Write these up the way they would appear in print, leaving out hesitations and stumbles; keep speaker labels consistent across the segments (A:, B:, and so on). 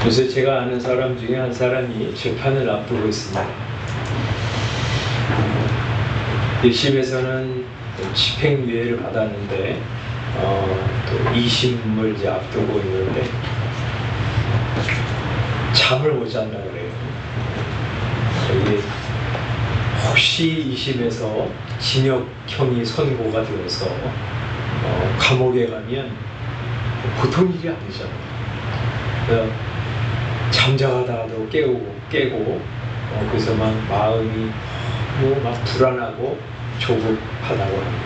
A: 요새 제가 아는 사람 중에 한 사람이 재판을 앞두고 있습니다. 1심에서는 집행유예를 받았는데 또 2심을 이제 앞두고 있는데 잠을 못 잔다 그래요. 이게 혹시 2심에서 징역형이 선고가 되어서 감옥에 가면 보통 일이 아니잖아요. 잠자다가도 깨고 그래서 막 마음이 막 불안하고 조급하다고 합니다.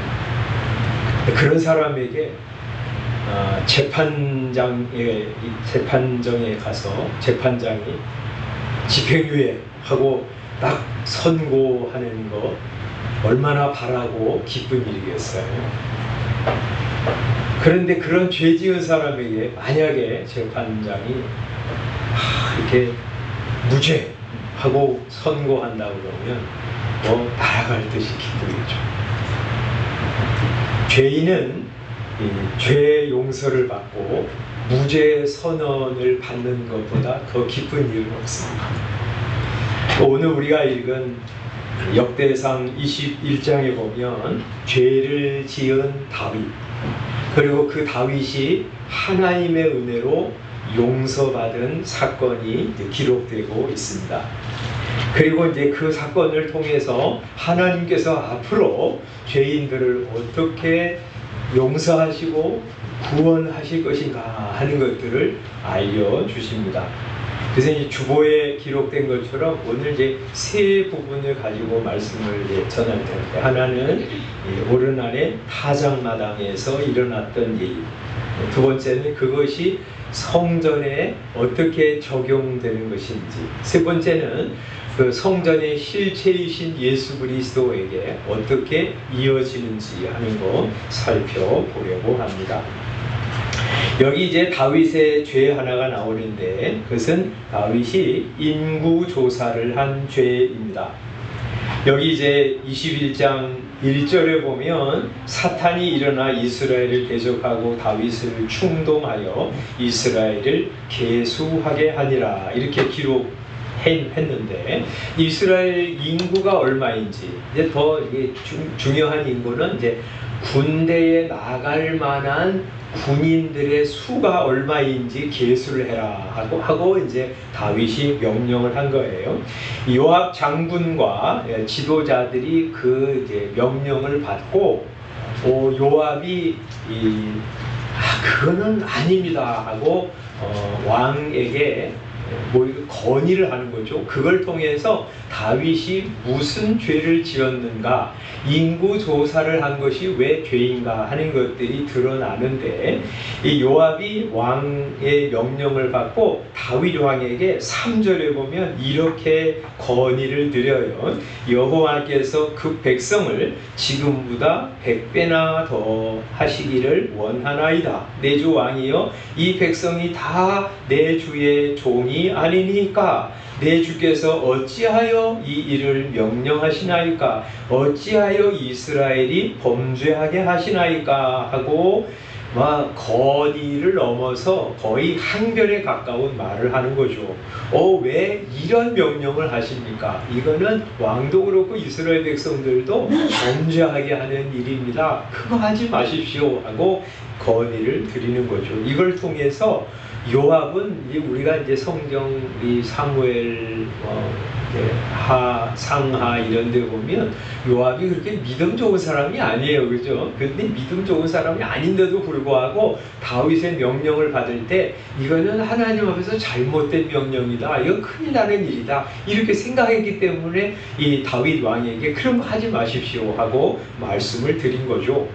A: 그런 사람에게 재판정에 가서 재판장이 집행유예 하고 딱 선고하는 거 얼마나 바라고 기쁜 일이겠어요. 그런데 그런 죄 지은 사람에게 만약에 재판장이 이렇게 무죄 하고 선고한다고 그러면 날아갈 듯이 기쁘겠죠. 죄인은 죄 용서를 받고 무죄 선언을 받는 것보다 더 기쁜 일은 없습니다. 오늘 우리가 읽은 역대상 21장에 보면 죄를 지은 다윗, 그리고 그 다윗이 하나님의 은혜로 용서받은 사건이 기록되고 있습니다. 그리고 이제 그 사건을 통해서 하나님께서 앞으로 죄인들을 어떻게 용서하시고 구원하실 것인가 하는 것들을 알려주십니다. 그래서 이 주보에 기록된 것처럼 오늘 이제 세 부분을 가지고 말씀을 전할 텐데, 하나는 오르날의 타작마당에서 일어났던 일, 두 번째는 그것이 성전에 어떻게 적용되는 것인지, 세 번째는 그 성전의 실체이신 예수 그리스도에게 어떻게 이어지는지 하는 거 살펴보려고 합니다. 여기 이제 다윗의 죄 하나가 나오는데, 그것은 다윗이 인구조사를 한 죄입니다. 여기 이제 21장 1절에 보면 사탄이 일어나 이스라엘을 대적하고 다윗을 충동하여 이스라엘을 계수하게 하니라, 이렇게 기록했는데, 이스라엘 인구가 얼마인지, 이제 더 이게 중요한 인구는 이제 군대에 나갈 만한 군인들의 수가 얼마인지 계수를 해라 하고 이제 다윗이 명령을 한 거예요. 요압 장군과 지도자들이 그 이제 명령을 받고 요압이 그거는 아닙니다 하고 왕에게 건의를 하는 거죠. 그걸 통해서 다윗이 무슨 죄를 지었는가, 인구 조사를 한 것이 왜 죄인가 하는 것들이 드러나는데, 이 요압이 왕의 명령을 받고 다윗 왕에게 3절에 보면 이렇게 건의를 드려요. 여호와께서 그 백성을 지금보다 100배나 더 하시기를 원하나이다. 내 주 왕이여, 이 백성이 다 내 주의 종이 아니니까 내 주께서 어찌하여 이 일을 명령하시나이까? 어찌하여 이스라엘이 범죄하게 하시나이까? 하고 막 건의를 넘어서 거의 항변에 가까운 말을 하는 거죠. 왜 이런 명령을 하십니까? 이거는 왕도 그렇고 이스라엘 백성들도 범죄하게 하는 일입니다. 그거 하지 마십시오 하고 건의를 드리는 거죠. 이걸 통해서 요압은 우리가 이제 성경 사무엘 상하 이런 데 보면 요압이 그렇게 믿음 좋은 사람이 아니에요. 그죠? 근데 믿음 좋은 사람이 아닌데도 불구하고 다윗의 명령을 받을 때 이거는 하나님 앞에서 잘못된 명령이다, 이거 큰일 나는 일이다, 이렇게 생각했기 때문에 이 다윗 왕에게 그럼 하지 마십시오 하고 말씀을 드린 거죠.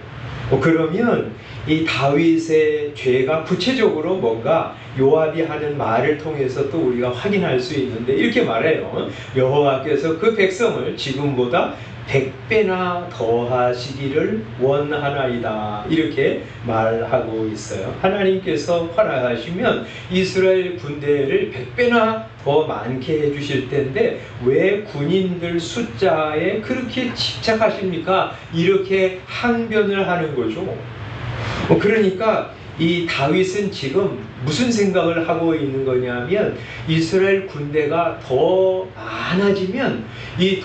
A: 그러면 이 다윗의 죄가 구체적으로 뭔가 요압이 하는 말을 통해서 또 우리가 확인할 수 있는데, 이렇게 말해요. 여호와께서 그 백성을 지금보다 100배나 더하시기를 원하나이다, 이렇게 말하고 있어요. 하나님께서 허락하시면 이스라엘 군대를 100배나 더 많게 해주실 텐데 왜 군인들 숫자에 그렇게 집착하십니까? 이렇게 항변을 하는 거죠. 그러니까 이 다윗은 지금 무슨 생각을 하고 있는 거냐면 이스라엘 군대가 더 많아지면 이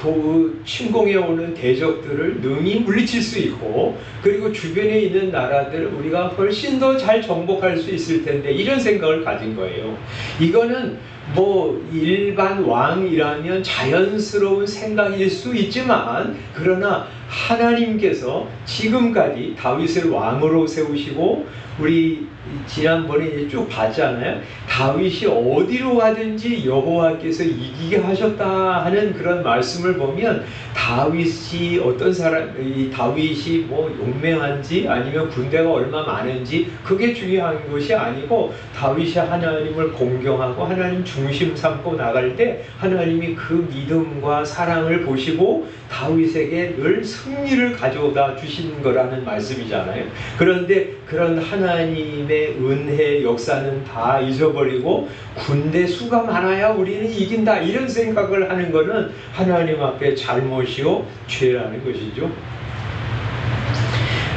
A: 침공해 오는 대적들을 능히 물리칠 수 있고, 그리고 주변에 있는 나라들 우리가 훨씬 더 잘 정복할 수 있을 텐데, 이런 생각을 가진 거예요. 이거는 뭐 일반 왕이라면 자연스러운 생각일 수 있지만, 그러나 하나님께서 지금까지 다윗을 왕으로 세우시고, 우리 지난번에 쭉 봤잖아요. 다윗이 어디로 가든지 여호와께서 이기게 하셨다 하는 그런 말씀을 보면, 다윗이 어떤 사람, 이 다윗이 뭐 용맹한지 아니면 군대가 얼마 많은지 그게 중요한 것이 아니고, 다윗이 하나님을 공경하고 하나님 중심 삼고 나갈 때 하나님이 그 믿음과 사랑을 보시고 다윗에게 늘 승리를 가져다 주신 거라는 말씀이잖아요. 그런데 그런 하나님의 은혜 역사는 다 잊어버리고 군대 수가 많아야 우리는 이긴다, 이런 생각을 하는 것은 하나님 앞에 잘못이요 죄라는 것이죠.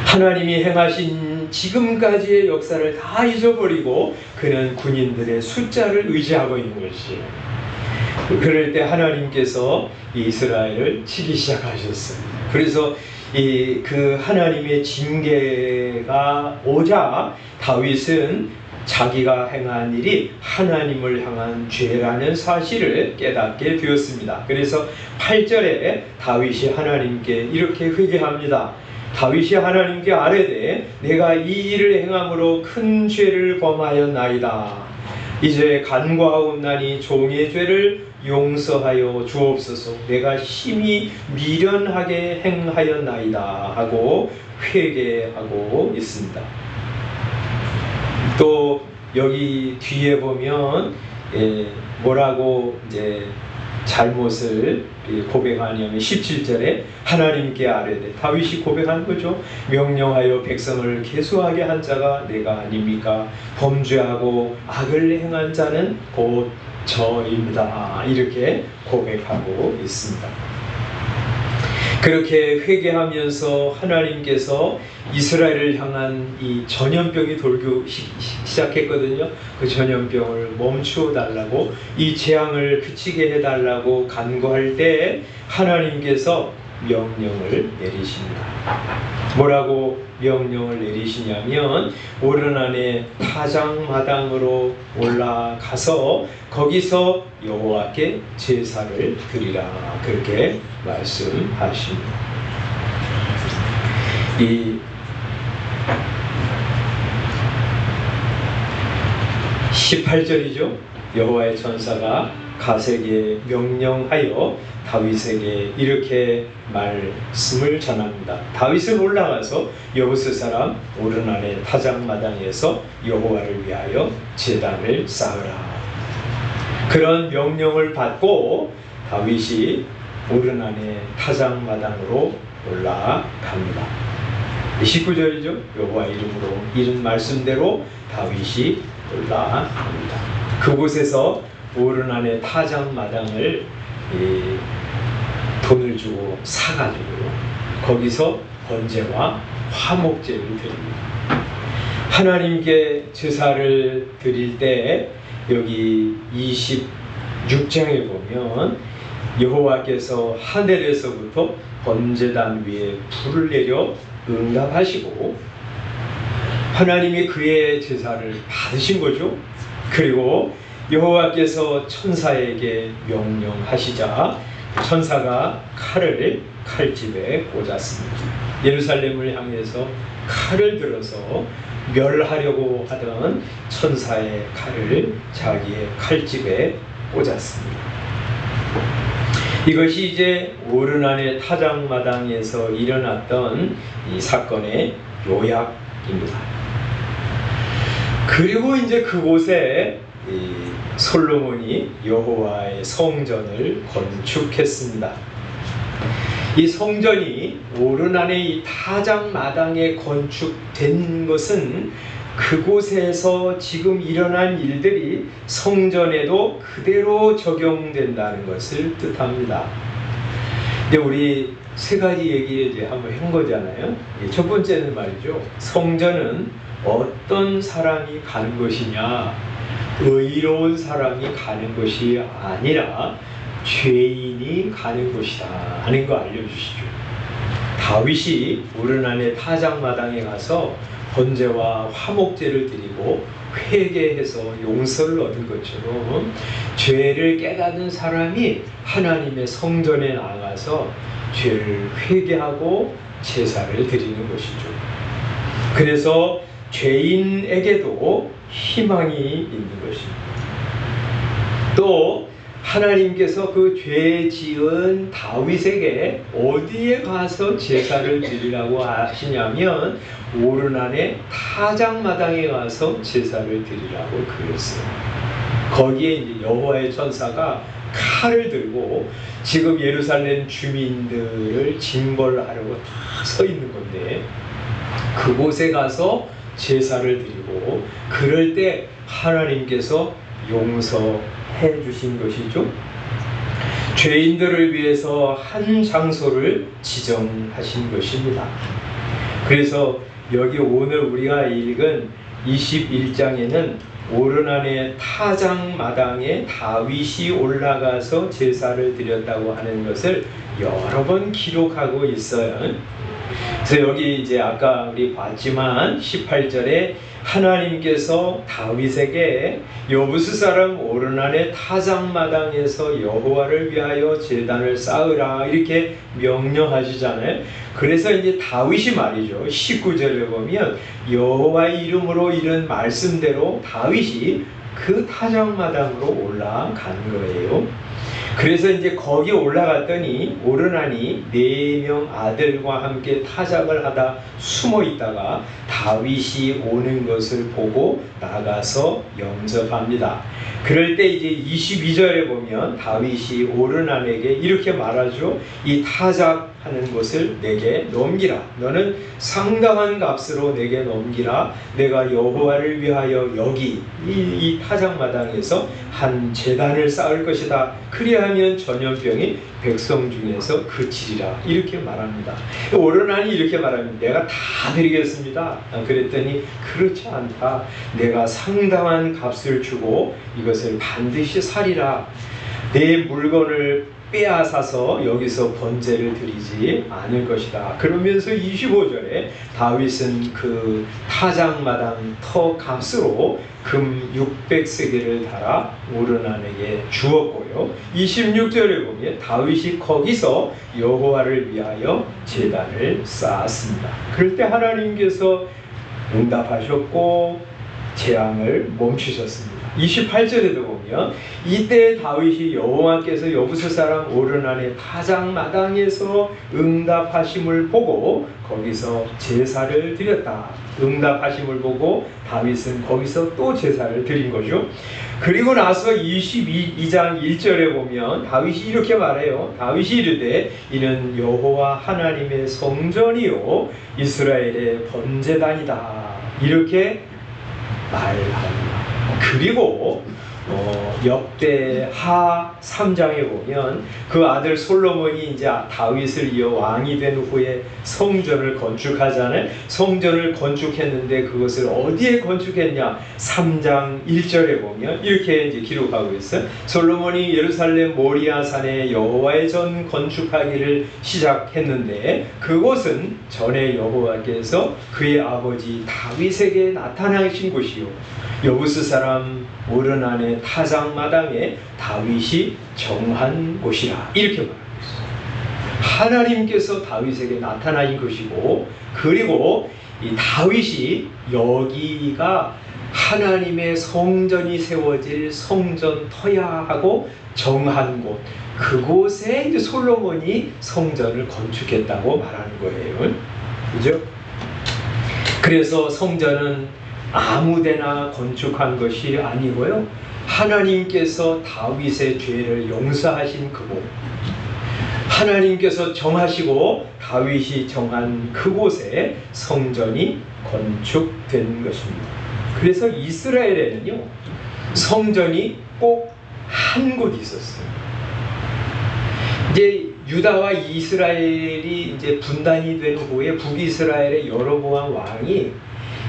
A: 하나님이 행하신 지금까지의 역사를 다 잊어버리고 그는 군인들의 숫자를 의지하고 있는 것이에요. 그럴 때 하나님께서 이스라엘을 치기 시작하셨어요. 그래서 그 하나님의 징계가 오자 다윗은 자기가 행한 일이 하나님을 향한 죄라는 사실을 깨닫게 되었습니다. 그래서 8절에 다윗이 하나님께 이렇게 회개합니다. 다윗이 하나님께 아뢰되 내가 이 일을 행함으로 큰 죄를 범하였나이다. 이제 간과하옵나니 종의 죄를 용서하여 주옵소서. 내가 심히 미련하게 행하였나이다 하고 회개하고 있습니다. 또 여기 뒤에 보면 뭐라고 이제 잘못을 고백하냐면 17절에 하나님께 아뢰되, 다윗이 고백한 거죠. 명령하여 백성을 계수하게 한 자가 내가 아닙니까? 범죄하고 악을 행한 자는 곧 저입니다. 이렇게 고백하고 있습니다. 그렇게 회개하면서 하나님께서 이스라엘을 향한 이 전염병이 돌기 시작했거든요. 그 전염병을 멈추어 달라고, 이 재앙을 그치게 해달라고 간구할 때 하나님께서 명령을 내리십니다. 뭐라고 명령을 내리시냐면, 오르난의 타작마당으로 올라가서 거기서 여호와께 제사를 드리라, 그렇게 말씀하십니다. 이 18절이죠. 여호와의 천사가 갓에게 명령하여 다윗에게 이렇게 말씀을 전합니다. 다윗은 올라가서 여부스 사람 오르난의 타작마당에서 여호와를 위하여 제단을 쌓으라. 그런 명령을 받고 다윗이 오르난의 타작마당으로 올라갑니다. 19절이죠. 여호와 이름으로 이른 말씀대로 다윗이 올라갑니다. 그곳에서 오르난의 타작마당을 돈을 주고 사가지고 거기서 번제와 화목제를 드립니다. 하나님께 제사를 드릴 때 여기 26장에 보면 여호와께서 하늘에서부터 번제단 위에 불을 내려 응답하시고 하나님이 그의 제사를 받으신 거죠. 그리고 여호와께서 천사에게 명령하시자 천사가 칼을 칼집에 꽂았습니다. 예루살렘을 향해서 칼을 들어서 멸하려고 하던 천사의 칼을 자기의 칼집에 꽂았습니다. 이것이 이제 오르난의 타작마당에서 일어났던 이 사건의 요약입니다. 그리고 이제 그곳에 솔로몬이 여호와의 성전을 건축했습니다. 이 성전이 오르난의 이 타작마당에 건축된 것은 그곳에서 지금 일어난 일들이 성전에도 그대로 적용된다는 것을 뜻합니다. 근데 우리 세 가지 얘기 이제 한번 한 거잖아요. 첫 번째는 말이죠. 성전은 어떤 사람이 가는 것이냐? 의로운 사람이 가는 것이 아니라 죄인이 가는 것이다 하는 거 알려주시죠. 다윗이 오르난의 타작마당에 가서 번제와 화목제를 드리고 회개해서 용서를 얻은 것처럼 죄를 깨닫는 사람이 하나님의 성전에 나가서 죄를 회개하고 제사를 드리는 것이죠. 그래서 죄인에게도 희망이 있는 것입니다. 또 하나님께서 그 죄 지은 다윗에게 어디에 가서 제사를 드리라고 하시냐면 오르난의 타작마당에 가서 제사를 드리라고 그랬어요. 거기에 이제 여호와의 천사가 칼을 들고 지금 예루살렘 주민들을 징벌하려고 다 서 있는 건데 그곳에 가서 제사를 드리고 그럴 때 하나님께서 용서해 주신 것이죠. 죄인들을 위해서 한 장소를 지정하신 것입니다. 그래서 여기 오늘 우리가 읽은 21장에는 오르난의 타작마당에 다윗이 올라가서 제사를 드렸다고 하는 것을 여러 번 기록하고 있어요. 그래서 여기 이제 아까 우리 봤지만 18절에 하나님께서 다윗에게 여부스 사람 오르난의 타작마당에서 여호와를 위하여 제단을 쌓으라 이렇게 명령하시잖아요. 그래서 이제 다윗이 말이죠. 19절에 보면 여호와의 이름으로 이런 말씀대로 다윗이 그 타작마당으로 올라간 거예요. 그래서 이제 거기 올라갔더니 오르난이 4명 아들과 함께 타작을 하다 숨어 있다가 다윗이 오는 것을 보고 나가서 영접합니다. 그럴 때 이제 22절에 보면 다윗이 오르난에게 이렇게 말하죠. 이 타작하는 것을 내게 넘기라. 너는 상당한 값으로 내게 넘기라. 내가 여호와를 위하여 여기 이 타작마당에서 한 제단을 쌓을 것이다. 그리하면 전염병이 백성 중에서 그치리라. 이렇게 말합니다. 오르난이 이렇게 말합니다. 내가 다 드리겠습니다. 그랬더니 그렇지 않다. 내가 상당한 값을 주고 이것을 반드시 살이라. 내 물건을 빼앗아서 여기서 번제를 드리지 않을 것이다. 그러면서 25절에 다윗은 그 타작마당 터 값으로 금 600세겔을 달아 오르난에게 주었고요. 26절에 보면 다윗이 거기서 여호와를 위하여 제단을 쌓았습니다. 그럴 때 하나님께서 응답하셨고 재앙을 멈추셨습니다. 28절에도 보면 이때 다윗이 여호와께서 여부스 사람 오르난의 타작마당에서 응답하심을 보고 거기서 제사를 드렸다. 응답하심을 보고 다윗은 거기서 또 제사를 드린 거죠. 그리고 나서 22장 1절에 보면 다윗이 이렇게 말해요. 다윗이 이르되 이는 여호와 하나님의 성전이요 이스라엘의 번제단이다. 이렇게 말합니다. 그리고 역대하 3장에 보면 그 아들 솔로몬이 이제 다윗을 이어 왕이 된 후에 성전을 건축하잖아요. 성전을 건축했는데 그것을 어디에 건축했냐? 3장 1절에 보면 이렇게 이제 기록하고 있어요. 솔로몬이 예루살렘 모리아산에 여호와의 전 건축하기를 시작했는데 그곳은 전에 여호와께서 그의 아버지 다윗에게 나타나신 곳이요 여부스 사람 오르난의 타작마당에 다윗이 정한 곳이라 이렇게 말하고 있어요. 하나님께서 다윗에게 나타나신 것이고 그리고 이 다윗이 여기가 하나님의 성전이 세워질 성전터야 하고 정한 곳 그곳에 이제 솔로몬이 성전을 건축했다고 말하는 거예요. 그죠? 그래서 성전은 아무데나 건축한 것이 아니고요. 하나님께서 다윗의 죄를 용서하신 그곳, 하나님께서 정하시고 다윗이 정한 그곳에 성전이 건축된 것입니다. 그래서 이스라엘에는요, 성전이 꼭 한 곳 있었어요. 이제 유다와 이스라엘이 이제 분단이 된 후에 북이스라엘의 여로보암 왕이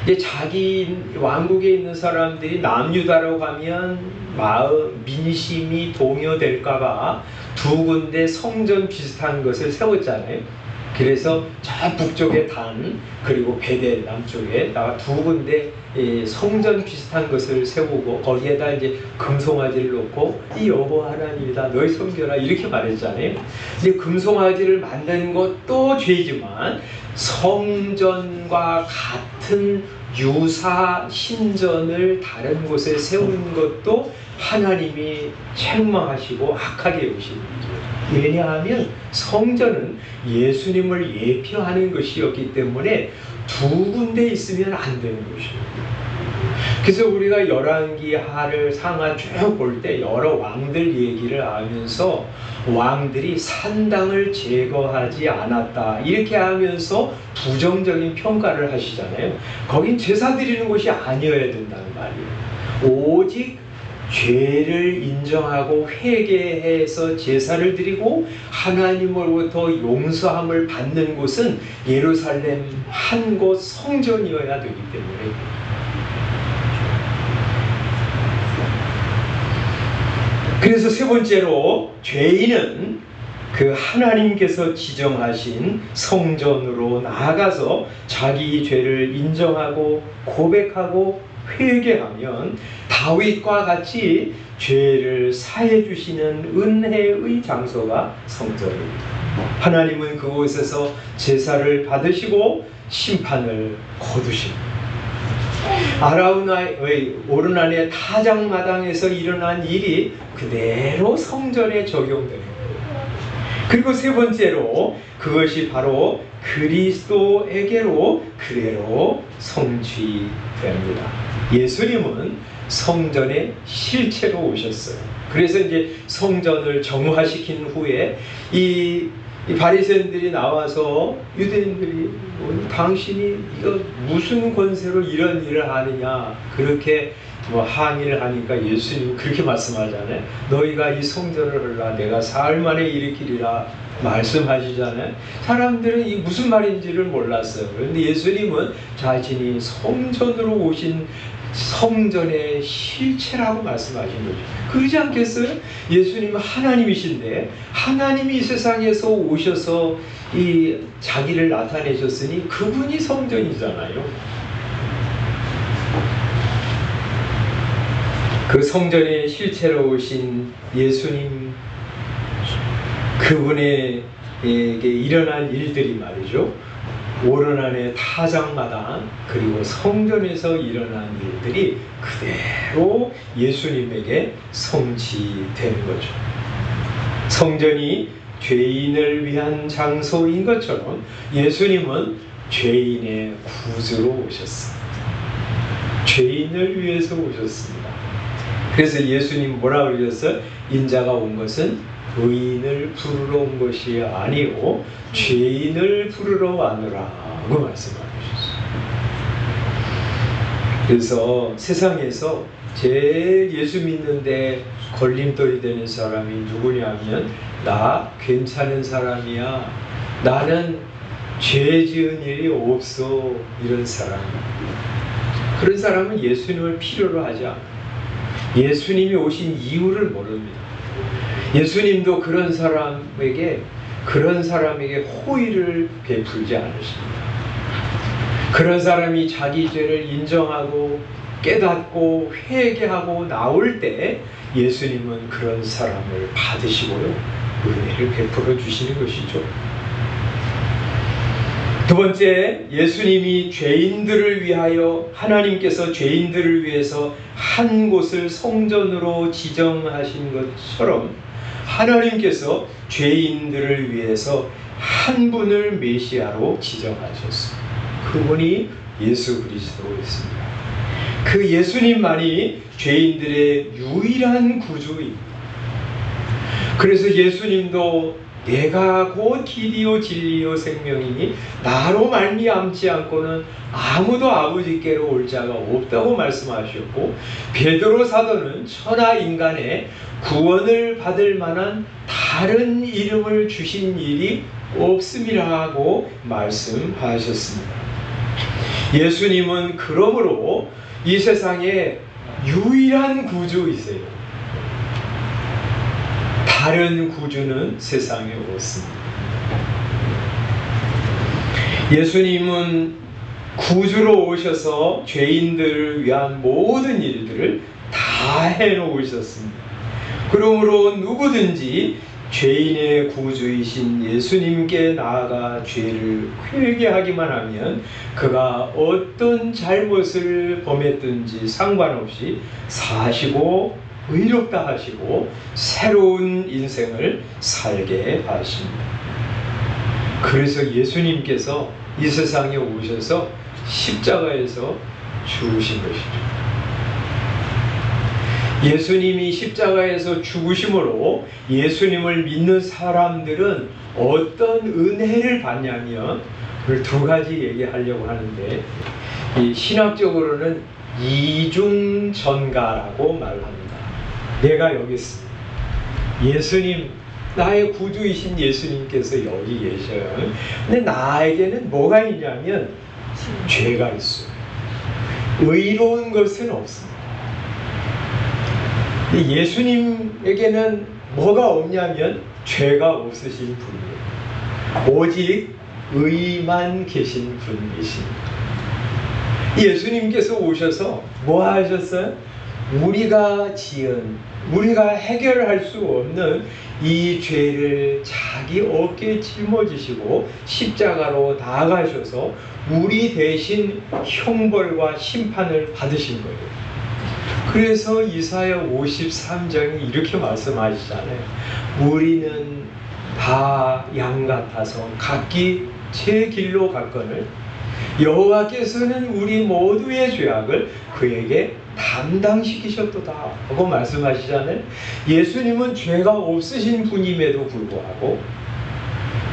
A: 이제 자기 왕국에 있는 사람들이 남유다로 가면 마음 민심이 동요될까봐 두 군데 성전 비슷한 것을 세웠잖아요. 그래서 저 북쪽에 단 그리고 베델 남쪽에다가 두 군데 성전 비슷한 것을 세우고 거기에다 이제 금송아지를 놓고 이 여호와 하나님이다 너희 섬겨라 이렇게 말했잖아요. 이제 금송아지를 만든 것도 죄지만 성전과 같은 유사 신전을 다른 곳에 세운 것도 하나님이 책망하시고 악하게 여기시는 거죠. 왜냐하면 성전은 예수님을 예표하는 것이었기 때문에 두 군데 있으면 안 되는 것입니다. 그래서 우리가 열왕기 하를 상하 쭉 볼 때 여러 왕들 얘기를 하면서 왕들이 산당을 제거하지 않았다 이렇게 하면서 부정적인 평가를 하시잖아요. 거긴 제사 드리는 곳이 아니어야 된다는 말이에요. 오직 죄를 인정하고 회개해서 제사를 드리고 하나님으로부터 용서함을 받는 곳은 예루살렘 한 곳 성전이어야 되기 때문에 그래서 세 번째로 죄인은 그 하나님께서 지정하신 성전으로 나아가서 자기 죄를 인정하고 고백하고 회개하면 다윗과 같이 죄를 사해 주시는 은혜의 장소가 성전입니다. 하나님은 그곳에서 제사를 받으시고 심판을 거두십니다. 아라우나의 오르난의 타작마당에서 일어난 일이 그대로 성전에 적용되는 거예요. 그리고 세 번째로 그것이 바로 그리스도에게로 그대로 성취됩니다. 예수님은 성전의 실체로 오셨어요. 그래서 이제 성전을 정화시킨 후에 이 바리새인들이 나와서 유대인들이 당신이 이거 무슨 권세로 이런 일을 하느냐 그렇게 항의를 하니까 예수님은 그렇게 말씀하잖아요. 너희가 이 성전을 헐라 내가 사흘 만에 일으키리라 말씀하시잖아요. 사람들은 이 무슨 말인지를 몰랐어요. 그런데 예수님은 자신이 성전으로 오신 성전의 실체라고 말씀하신 거죠. 그러지 않겠어요? 예수님은 하나님이신데 하나님이 이 세상에서 오셔서 이 자기를 나타내셨으니 그분이 성전이잖아요. 그 성전의 실체로 오신 예수님 그분에게 일어난 일들이 말이죠. 오르난의 타작마당 그리고 성전에서 일어난 일들이 그대로 예수님에게 성취되는 거죠. 성전이 죄인을 위한 장소인 것처럼 예수님은 죄인의 구주로 오셨습니다. 죄인을 위해서 오셨습니다. 그래서 예수님 뭐라 그러셨어요? 인자가 온 것은 의인을 부르러 온 것이 아니오 죄인을 부르러 왔노라고 말씀하셨어요. 그래서 세상에서 제일 예수 믿는데 걸림돌이 되는 사람이 누구냐면 나 괜찮은 사람이야 나는 죄 지은 일이 없어 이런 사람 그런 사람은 예수님을 필요로 하지 않아요. 예수님이 오신 이유를 모릅니다. 예수님도 그런 사람에게 호의를 베풀지 않으십니다. 그런 사람이 자기 죄를 인정하고 깨닫고 회개하고 나올 때 예수님은 그런 사람을 받으시고요 은혜를 베풀어 주시는 것이죠. 두 번째, 예수님이 죄인들을 위하여 하나님께서 죄인들을 위해서 한 곳을 성전으로 지정하신 것처럼 하나님께서 죄인들을 위해서 한 분을 메시아로 지정하셨습니다. 그분이 예수 그리스도였습니다. 그 예수님만이 죄인들의 유일한 구주입니다. 그래서 예수님도 내가 곧 길이요 진리요 생명이니 나로 말미암지 않고는 아무도 아버지께로 올 자가 없다고 말씀하셨고 베드로 사도는 천하 인간의 구원을 받을 만한 다른 이름을 주신 일이 없음이라고 말씀하셨습니다. 예수님은 그러므로 이 세상에 유일한 구주이세요. 다른 구주는 세상에 없습니다. 예수님은 구주로 오셔서 죄인들을 위한 모든 일들을 다 해놓으셨습니다. 그러므로 누구든지 죄인의 구주이신 예수님께 나아가 죄를 회개하기만 하면 그가 어떤 잘못을 범했든지 상관없이 사시고 의롭다 하시고 새로운 인생을 살게 하십니다. 그래서 예수님께서 이 세상에 오셔서 십자가에서 죽으신 것이죠. 예수님이 십자가에서 죽으심으로 예수님을 믿는 사람들은 어떤 은혜를 받냐면 두 가지 얘기하려고 하는데, 이 신학적으로는 이중전가라고 말합니다. 내가 여기 있습니다. 예수님, 나의 구주이신 예수님께서 여기 계셔요. 근데 나에게는 뭐가 있냐면 죄가 있어요. 의로운 것은 없습니다. 예수님에게는 뭐가 없냐면 죄가 없으신 분이에요. 오직 의만 계신 분이십니다. 예수님께서 오셔서 뭐 하셨어요? 우리가 해결할 수 없는 이 죄를 자기 어깨에 짊어지시고 십자가로 나아가셔서 우리 대신 형벌과 심판을 받으신 거예요. 그래서 이사야 53장이 이렇게 말씀하시잖아요. 우리는 다 양 같아서 각기 제 길로 갔거늘 여호와께서는 우리 모두의 죄악을 그에게 담당시키셨도다 하고 말씀하시잖아요. 예수님은 죄가 없으신 분임에도 불구하고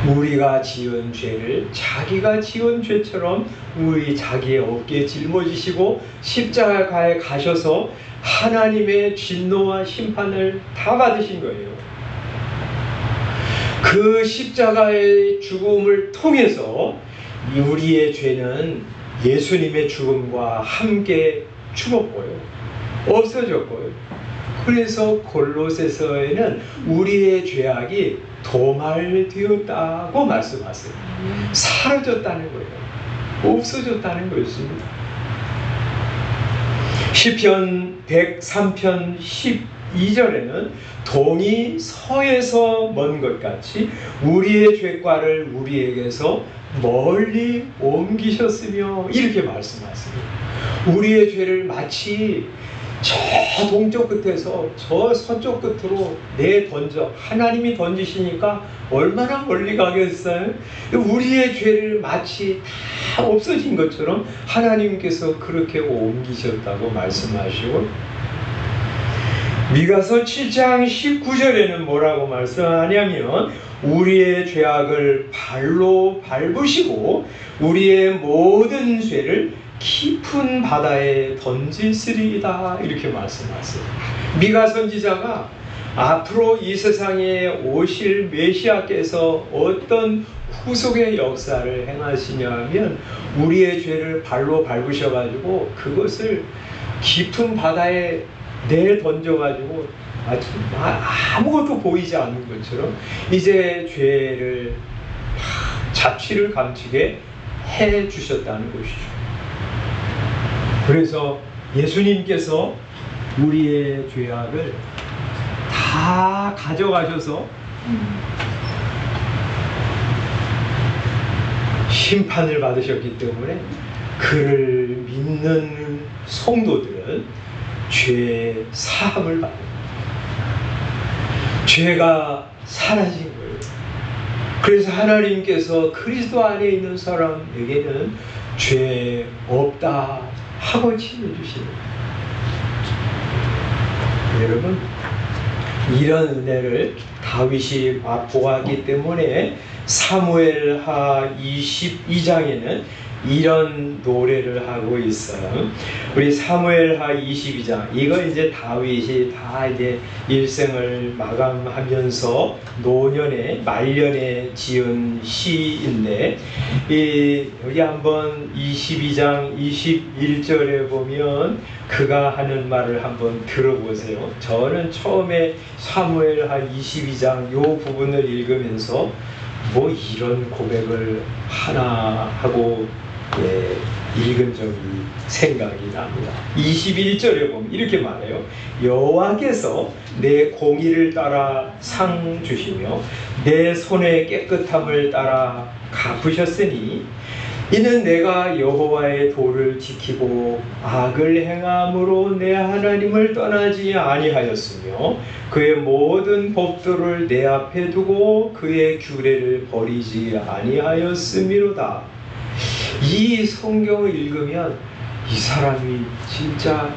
A: 우리가 지은 죄를 자기가 지은 죄처럼 우리 자기의 어깨에 짊어지시고 십자가에 가셔서 하나님의 진노와 심판을 다 받으신 거예요. 그 십자가의 죽음을 통해서 우리의 죄는 예수님의 죽음과 함께 죽었고요, 없어졌고요. 그래서 골로새서에는 우리의 죄악이 도말되었다고 말씀하세요. 사라졌다는 거예요. 없어졌다는 것입니다. 시편 103편 12절에는 동이 서에서 먼 것 같이 우리의 죄과를 우리에게서 멀리 옮기셨으며 이렇게 말씀하세요. 우리의 죄를 마치 저 동쪽 끝에서 저 서쪽 끝으로 내던져 하나님이 던지시니까 얼마나 멀리 가겠어요? 우리의 죄를 마치 다 없어진 것처럼 하나님께서 그렇게 옮기셨다고 말씀하시고, 미가서 7장 19절에는 뭐라고 말씀하냐면 우리의 죄악을 발로 밟으시고 우리의 모든 죄를 깊은 바다에 던지시리이다 이렇게 말씀하세요. 미가 선지자가 앞으로 이 세상에 오실 메시아께서 어떤 후속의 역사를 행하시냐면 우리의 죄를 발로 밟으셔가지고 그것을 깊은 바다에 내던져가지고 아무것도 보이지 않는 것처럼 이제 죄를 자취를 감추게 해주셨다는 것이죠. 그래서 예수님께서 우리의 죄악을 다 가져가셔서 심판을 받으셨기 때문에 그를 믿는 성도들은 죄 사함을 받습니다. 죄가 사라진 거예요. 그래서 하나님께서 그리스도 안에 있는 사람에게는 죄 없다 하고 칭해주시는 거예요. 여러분, 이런 은혜를 다윗이 맛보았기 때문에 사무엘하 22장에는 이런 노래를 하고 있어요. 우리 사무엘하 22장, 이거 이제 다윗이 다 이제 일생을 마감하면서 노년에 말년에 지은 시인데, 여기 한번 22장 21절에 보면 그가 하는 말을 한번 들어보세요. 저는 처음에 사무엘하 22장 요 부분을 읽으면서 뭐 이런 고백을 하나 하고 읽은 적이 생각이 납니다. 21절에 보면 이렇게 말해요. 여호와께서 내 공의를 따라 상 주시며 내 손의 깨끗함을 따라 갚으셨으니 이는 내가 여호와의 도를 지키고 악을 행함으로 내 하나님을 떠나지 아니하였으며 그의 모든 법도를 내 앞에 두고 그의 규례를 버리지 아니하였음이로다. 이 성경을 읽으면 이 사람이 진짜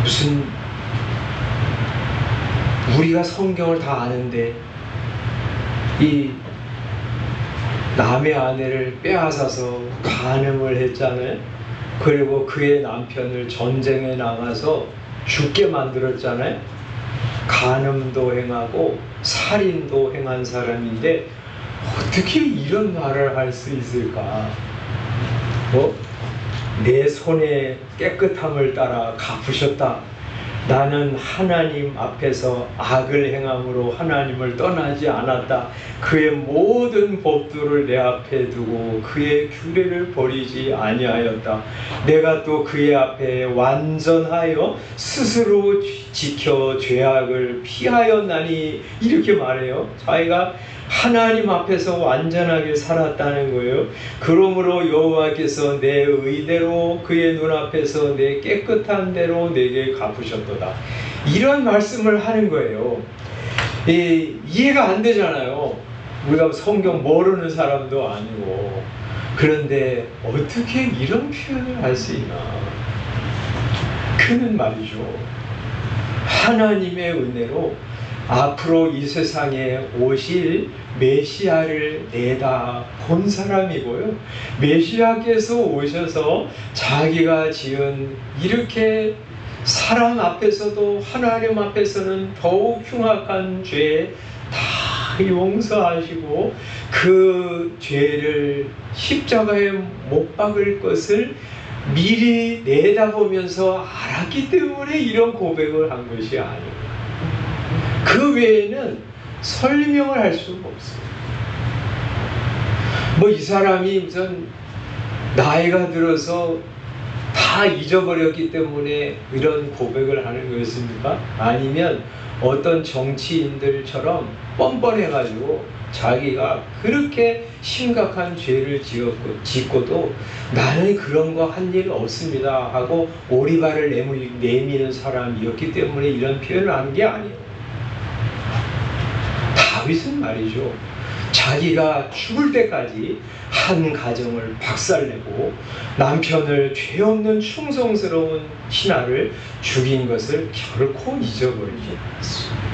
A: 무슨, 우리가 성경을 다 아는데 이 남의 아내를 빼앗아서 간음을 했잖아요. 그리고 그의 남편을 전쟁에 나가서 죽게 만들었잖아요. 간음도 행하고 살인도 행한 사람인데 어떻게 이런 말을 할 수 있을까? 내 손의 깨끗함을 따라 갚으셨다. 나는 하나님 앞에서 악을 행함으로 하나님을 떠나지 않았다. 그의 모든 법도를 내 앞에 두고 그의 규례를 버리지 아니하였다. 내가 또 그의 앞에 완전하여 스스로 지켜 죄악을 피하였나니, 이렇게 말해요. 자기가 하나님 앞에서 완전하게 살았다는 거예요. 그러므로 여호와께서 내 의대로 그의 눈앞에서 내 깨끗한 대로 내게 갚으셨도다. 이런 말씀을 하는 거예요. 이해가 안 되잖아요. 우리가 성경 모르는 사람도 아니고. 그런데 어떻게 이런 표현을 할 수 있나? 그는 말이죠, 하나님의 은혜로 앞으로 이 세상에 오실 메시아를 내다 본 사람이고요. 메시아께서 오셔서 자기가 지은 이렇게 사람 앞에서도 하나님 앞에서는 더욱 흉악한 죄 다 용서하시고 그 죄를 십자가에 못 박을 것을 미리 내다보면서 알았기 때문에 이런 고백을 한 것이 아니에요. 그 외에는 설명을 할 수가 없어요. 이 사람이 우선 나이가 들어서 다 잊어버렸기 때문에 이런 고백을 하는 거였습니까? 아니면 어떤 정치인들처럼 뻔뻔해가지고 자기가 그렇게 심각한 죄를 짓고도 나는 그런 거 한 일 없습니다 하고 오리발을 내미는 사람이었기 때문에 이런 표현을 하는 게 아니에요. 다윗은 말이죠, 자기가 죽을 때까지 한 가정을 박살내고 남편을 죄 없는 충성스러운 신하를 죽인 것을 결코 잊어버리지 않았어요.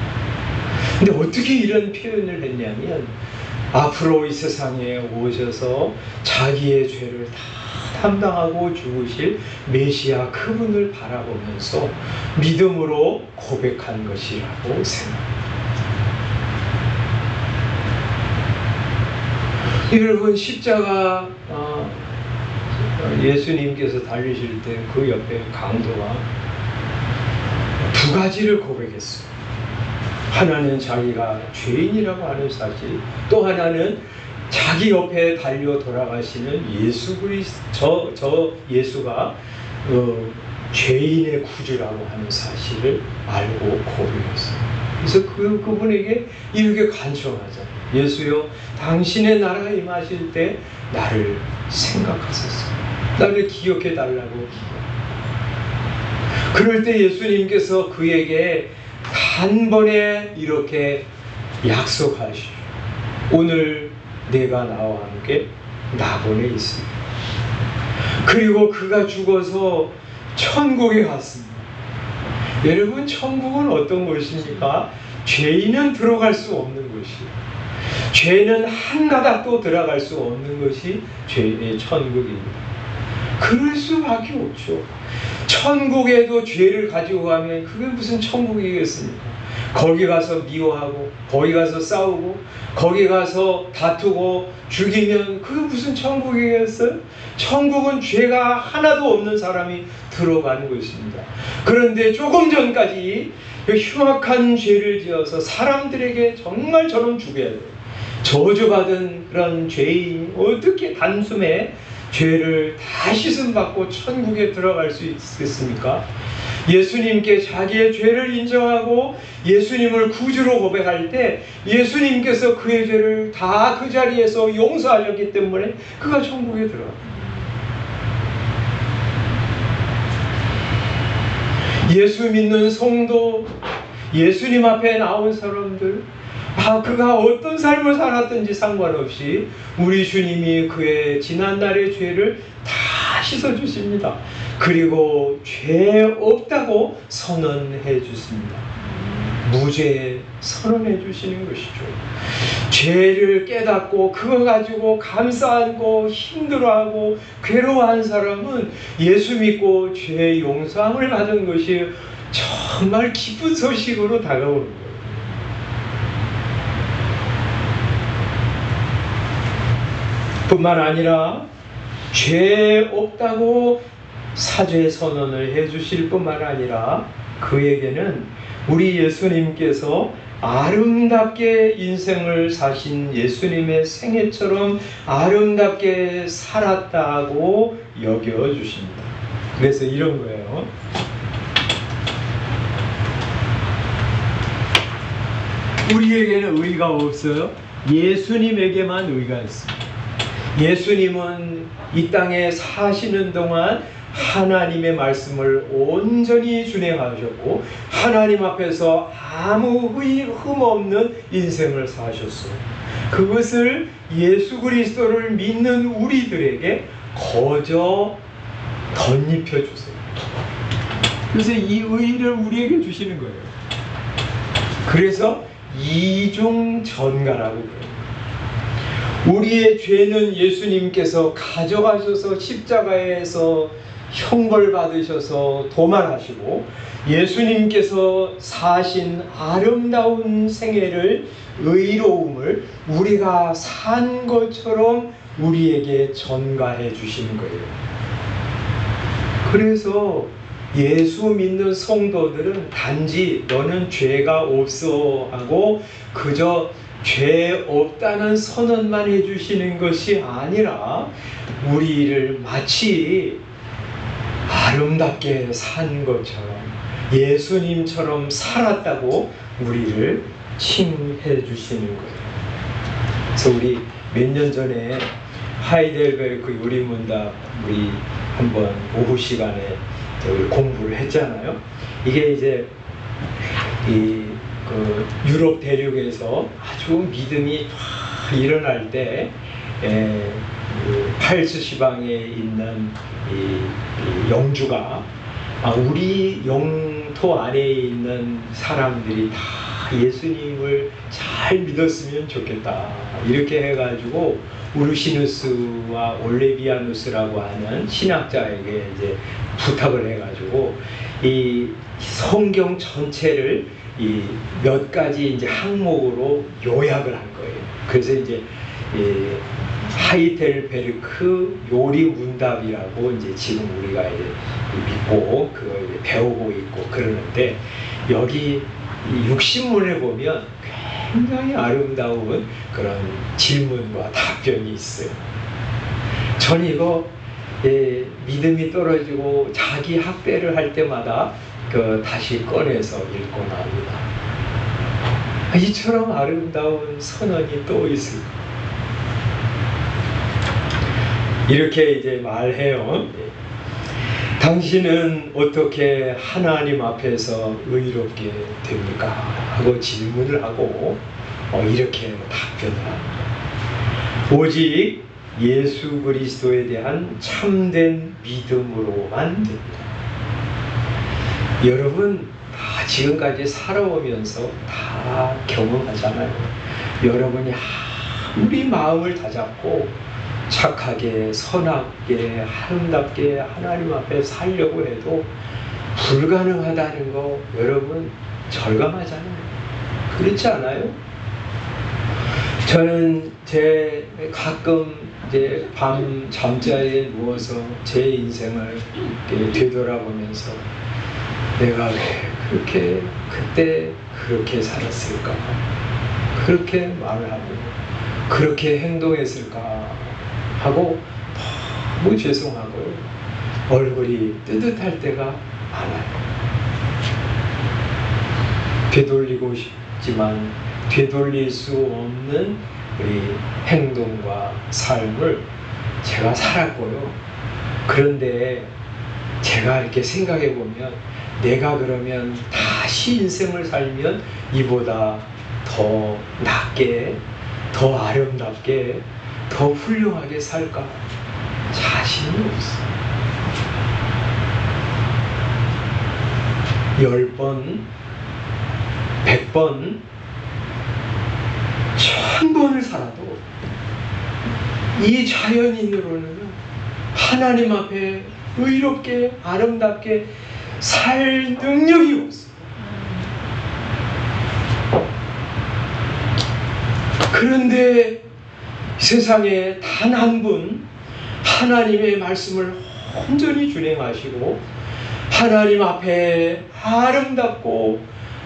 A: 근데 어떻게 이런 표현을 했냐면, 앞으로 이 세상에 오셔서 자기의 죄를 다 담당하고 죽으실 메시아 그분을 바라보면서 믿음으로 고백한 것이라고 생각합니다. 여러분, 십자가 예수님께서 달리실 때 그 옆에 강도가 두 가지를 고백했어요. 하나는 자기가 죄인이라고 하는 사실, 또 하나는 자기 옆에 달려 돌아가시는 예수 그리스도, 저 예수가 죄인의 구주라고 하는 사실을 알고 고백했어요. 그래서 그분에게 이렇게 간청하잖아요. 예수여, 당신의 나라에 임하실 때 나를 생각하소서. 나를 기억해 달라고 기도합니다. 그럴 때 예수님께서 그에게 단번에 이렇게 약속하시죠. 오늘 내가 나와 함께 낙원에 있습니다. 그리고 그가 죽어서 천국에 갔습니다. 여러분, 천국은 어떤 곳입니까? 죄인은 들어갈 수 없는 곳이에요. 죄는 한 가닥도 들어갈 수 없는 것이 죄의 천국입니다. 그럴 수밖에 없죠. 천국에도 죄를 가지고 가면 그게 무슨 천국이겠습니까? 거기 가서 미워하고, 거기 가서 싸우고, 거기 가서 다투고 죽이면 그게 무슨 천국이겠어요? 천국은 죄가 하나도 없는 사람이 들어가는 것입니다. 그런데 조금 전까지 흉악한 죄를 지어서 사람들에게 정말 저는 죽여야 돼요. 저주받은 그런 죄인이 어떻게 단숨에 죄를 다 씻음받고 천국에 들어갈 수 있겠습니까? 예수님께 자기의 죄를 인정하고 예수님을 구주로 고백할 때 예수님께서 그의 죄를 다 그 자리에서 용서하셨기 때문에 그가 천국에 들어갑니다. 예수 믿는 성도, 예수님 앞에 나온 사람들, 그가 어떤 삶을 살았든지 상관없이 우리 주님이 그의 지난날의 죄를 다 씻어주십니다. 그리고 죄 없다고 선언해 주십니다. 무죄 선언해 주시는 것이죠. 죄를 깨닫고 그거 가지고 감싸안고 힘들어하고 괴로워한 사람은 예수 믿고 죄 용서함을 받은 것이 정말 기쁜 소식으로 다가오는 거예요. 뿐만 아니라 죄 없다고 사죄 선언을 해주실 뿐만 아니라 그에게는 우리 예수님께서 아름답게 인생을 사신 예수님의 생애처럼 아름답게 살았다고 여겨주십니다. 그래서 이런 거예요. 우리에게는 의가 없어요. 예수님에게만 의가 있습니다. 예수님은 이 땅에 사시는 동안 하나님의 말씀을 온전히 준행하셨고 하나님 앞에서 아무 흠 없는 인생을 사셨어요. 그것을 예수 그리스도를 믿는 우리들에게 거저 덧입혀 주세요. 그래서 이 의를 우리에게 주시는 거예요. 그래서 이중 전가라고 그래요. 우리의 죄는 예수님께서 가져가셔서 십자가에서 형벌받으셔서 도말하시고 예수님께서 사신 아름다운 생애를 의로움을 우리가 산 것처럼 우리에게 전가해 주시는 거예요. 그래서 예수 믿는 성도들은 단지 너는 죄가 없어 하고 그저 죄 없다는 선언만 해주시는 것이 아니라 우리를 마치 아름답게 산 것처럼 예수님처럼 살았다고 우리를 칭해 주시는 거예요. 그래서 우리 몇 년 전에 하이델베르크 요리문답 우리 한번 오후 시간에 공부를 했잖아요. 이게 이제 그 유럽 대륙에서 아주 믿음이 일어날 때 팔스 지방에 있는 이 영주가 우리 영토 안에 있는 사람들이 다 예수님을 잘 믿었으면 좋겠다 이렇게 해가지고 우르시누스와 올레비아누스라고 하는 신학자에게 이제 부탁을 해가지고 이 성경 전체를 이 몇 가지 이제 항목으로 요약을 한 거예요. 그래서 이제 하이델베르크 요리 문답이라고 이제 지금 우리가 이제 믿고 그걸 이제 배우고 있고 그러는데 여기 이 60문에 보면 굉장히 아름다운 그런 질문과 답변이 있어요. 저는 이거 믿음이 떨어지고 자기 학대를 할 때마다 다시 꺼내서 읽고 납니다. 이처럼 아름다운 선언이 또 있을까? 이렇게 이제 말해요. 당신은 어떻게 하나님 앞에서 의롭게 됩니까? 하고 질문을 하고 이렇게 답변을 합니다. 오직 예수 그리스도에 대한 참된 믿음으로만 됩니다. 여러분 다 지금까지 살아오면서 다 경험하잖아요. 여러분이 우리 마음을 다잡고 착하게 선하게 아름답게 하나님 앞에 살려고 해도 불가능하다는 거 여러분 절감하잖아요. 그렇지 않아요? 저는 가끔 이제 밤 잠자리에 누워서 제 인생을 되돌아보면서 내가 왜 그때 그렇게 살았을까, 그렇게 말을 하고 그렇게 행동했을까 하고 너무 죄송하고 얼굴이 뜨뜻할 때가 많아요. 되돌리고 싶지만 되돌릴 수 없는 우리 행동과 삶을 제가 살았고요. 그런데 제가 이렇게 생각해 보면 내가 그러면 다시 인생을 살면 이보다 더 낫게, 더 아름답게, 더 훌륭하게 살까? 자신이 없어요. 10번, 100번, 1000번을 살아도 이 자연인으로는 하나님 앞에 의롭게 아름답게 살 능력이 없어요. 그런데 세상에 단 한 분 하나님의 말씀을 온전히 준행하시고 하나님 앞에 아름답고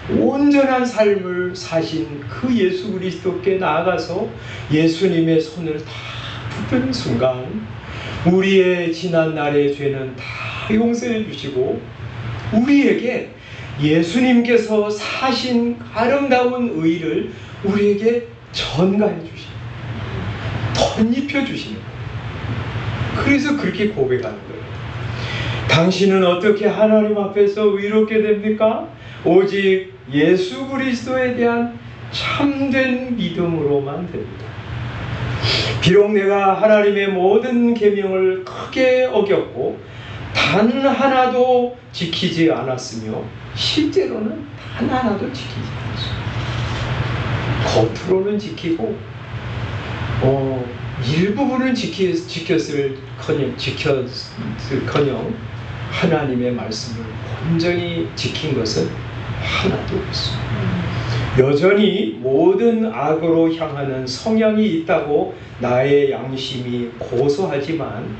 A: 온전한 삶을 사신 그 예수 그리스도께 나아가서 예수님의 손을 다 붙드는 순간 우리의 지난 날의 죄는 다 용서해 주시고 우리에게 예수님께서 사신 아름다운 의를 우리에게 전가해 주시고 덧입혀 주시는 거예요. 그래서 그렇게 고백하는 거예요. 당신은 어떻게 하나님 앞에서 의롭게 됩니까? 오직 예수 그리스도에 대한 참된 믿음으로만 됩니다. 비록 내가 하나님의 모든 계명을 크게 어겼고 단 하나도 지키지 않았으며 실제로는 단 하나도 지키지 않았어요. 겉으로는 지키고 일부분은 지켰을커녕 하나님의 말씀을 온전히 지킨 것은 하나도 없습니다. 여전히 모든 악으로 향하는 성향이 있다고 나의 양심이 고소하지만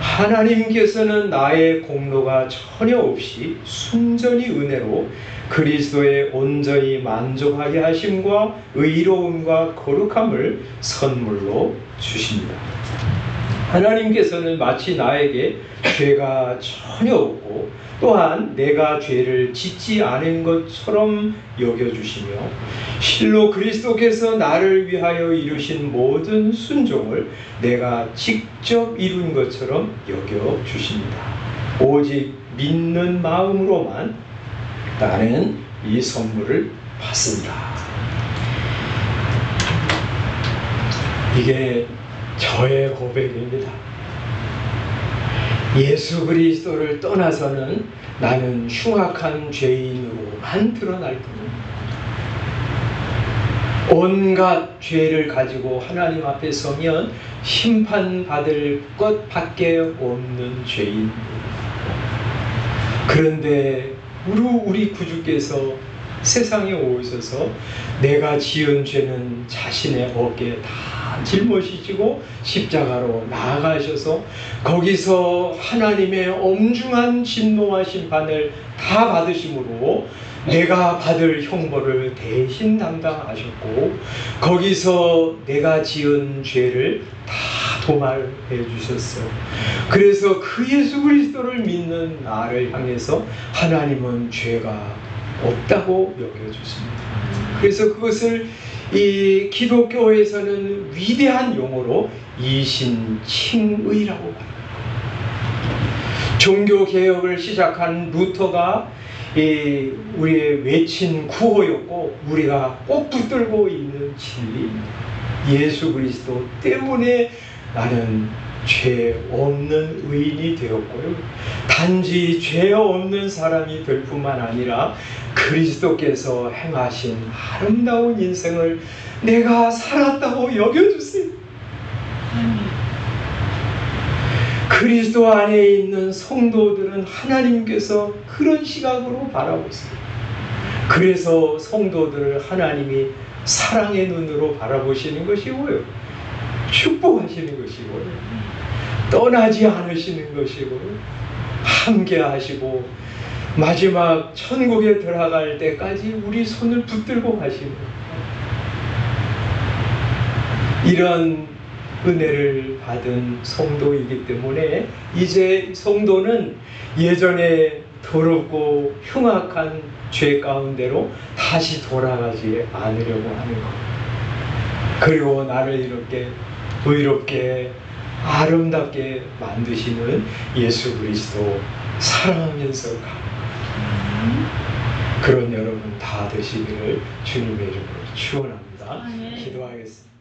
A: 하나님께서는 나의 공로가 전혀 없이 순전히 은혜로 그리스도의 온전히 만족하게 하심과 의로움과 거룩함을 선물로 주십니다. 하나님께서는 마치 나에게 죄가 전혀 없고 또한 내가 죄를 짓지 않은 것처럼 여겨주시며 실로 그리스도께서 나를 위하여 이루신 모든 순종을 내가 직접 이룬 것처럼 여겨주십니다. 오직 믿는 마음으로만 나는 이 선물을 받습니다. 이게 저의 고백입니다. 예수 그리스도를 떠나서는 나는 흉악한 죄인으로만 드러날 뿐입니다. 온갖 죄를 가지고 하나님 앞에 서면 심판받을 것밖에 없는 죄인. 그런데 우리 구주께서 세상에 오셔서 내가 지은 죄는 자신의 어깨에 다 짊어지시고 십자가로 나아가셔서 거기서 하나님의 엄중한 진노와 심판을 다 받으심으로 내가 받을 형벌을 대신 담당하셨고 거기서 내가 지은 죄를 다 도말해 주셨어요. 그래서 그 예수 그리스도를 믿는 나를 향해서 하나님은 죄가 없다고 여겨주십니다. 그래서 그것을 이 기독교에서는 위대한 용어로 이신칭의라고 합니다. 종교개혁을 시작한 루터가 우리의 외친 구호였고 우리가 꼭 붙들고 있는 진리입니다. 예수 그리스도 때문에 나는 죄 없는 의인이 되었고요. 단지 죄 없는 사람이 될 뿐만 아니라 그리스도께서 행하신 아름다운 인생을 내가 살았다고 여겨주세요. 그리스도 안에 있는 성도들은 하나님께서 그런 시각으로 바라보세요. 그래서 성도들을 하나님이 사랑의 눈으로 바라보시는 것이고요, 축복하시는 것이고요, 떠나지 않으시는 것이고요, 함께 하시고 마지막 천국에 들어갈 때까지 우리 손을 붙들고 가시는 이런 은혜를 받은 성도이기 때문에 이제 성도는 예전에 더럽고 흉악한 죄 가운데로 다시 돌아가지 않으려고 하는 것. 그리고 나를 이렇게 의롭게 아름답게 만드시는 예수 그리스도 사랑하면서 가는 그런 여러분 다 되시기를 주님의 이름으로 축원합니다. 기도하겠습니다.